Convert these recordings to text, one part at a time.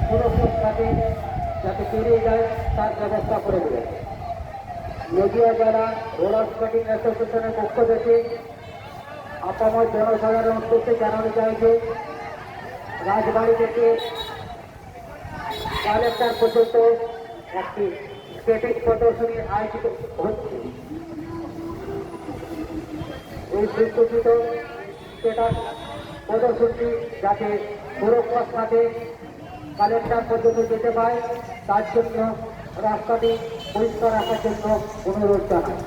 সুরক্ষিত থাকে যাতে পেরিয়ে যায় তার ব্যবস্থা করে দেবে। নদীয়া জেলা রোলার স্কেটিং অ্যাসোসিয়েশনের পক্ষ থেকে আপামর জনসাধারণ উদ্দেশ্যে জানানো যায় যে রাজবাড়ি থেকে কালেক্টর পর্যন্ত একটি স্কেটিং প্রদর্শনী আয়োজিত হচ্ছে। এই সুসজ্জিত স্কেটার প্রদর্শনটি যাতে সুরক্ষার সাথে কালেক্টর পর্যন্ত যেতে পারে তার জন্য রাস্তাটি পরিষ্কার রাখার জন্য অনুরোধ জানায়।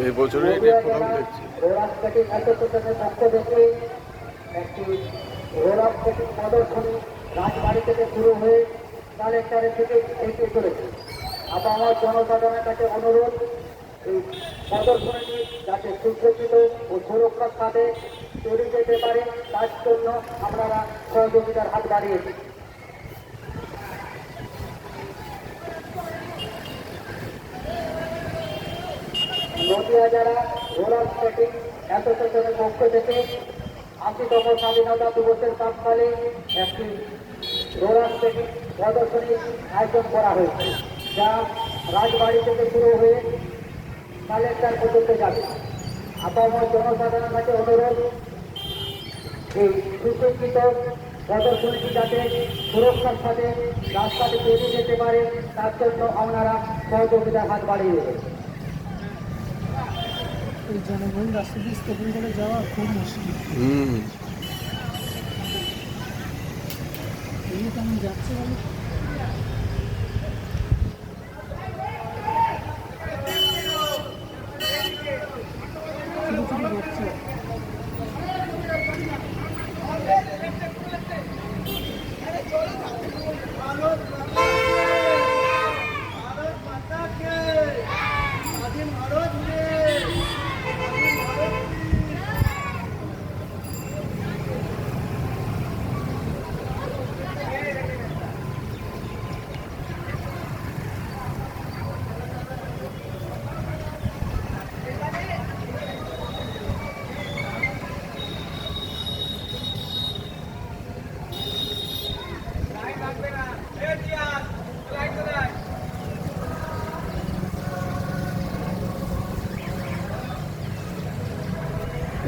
এই বছরে প্রথম দেখছি রোলার স্কেটিং অ্যাসোসিয়েশনের পক্ষ থেকে একটি রোলার স্কেটিং প্রদর্শনী রাজবাড়ি থেকে শুরু হয়ে কালেক্টরের থেকে এগিয়ে চলেছে। আমার জনসাধারণের কাছে অনুরোধ এই প্রদর্শনীটি যাতে সুসজ্জিত ও সুরক্ষার সাথে তৈরি যেতে পারে তার জন্য আপনারা সহযোগিতার হাত বাড়িয়েছি। নদীয়া জেলা রোলার স্কেটিং অ্যাসোসিয়েশনের পক্ষ থেকে ৮০তম স্বাধীনতা দিবসের প্রাক্কালে একটি রোলার স্কেটিং প্রদর্শনী আয়োজন করা হয়েছে, যা রাজবাড়ি থেকে শুরু হয়ে কালেক্টর পর্যন্ত যাবে। আপামর জনসাধারণের কাছে অনুরোধ এই সুসজ্জিত প্রদর্শনীটি যাতে সুরক্ষার সাথে রাস্তাতে পেরিয়ে যেতে পারে তার জন্য আপনারা সহযোগিতার হাত বাড়িয়ে দেবেন। এই জনগণ রাস্তা দিয়ে স্কেটিং করে যাওয়া খুব মুশকিল। এই কেমন যাচ্ছে বলো? ছোটো ছোটো বাচ্চা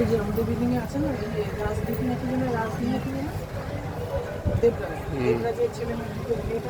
এই যে আমাদের বিল্ডিংয়ে আছে না, রাজনীতি নাকি যেন রাজনীতি না দেবরাজের ছেলে মেয়ে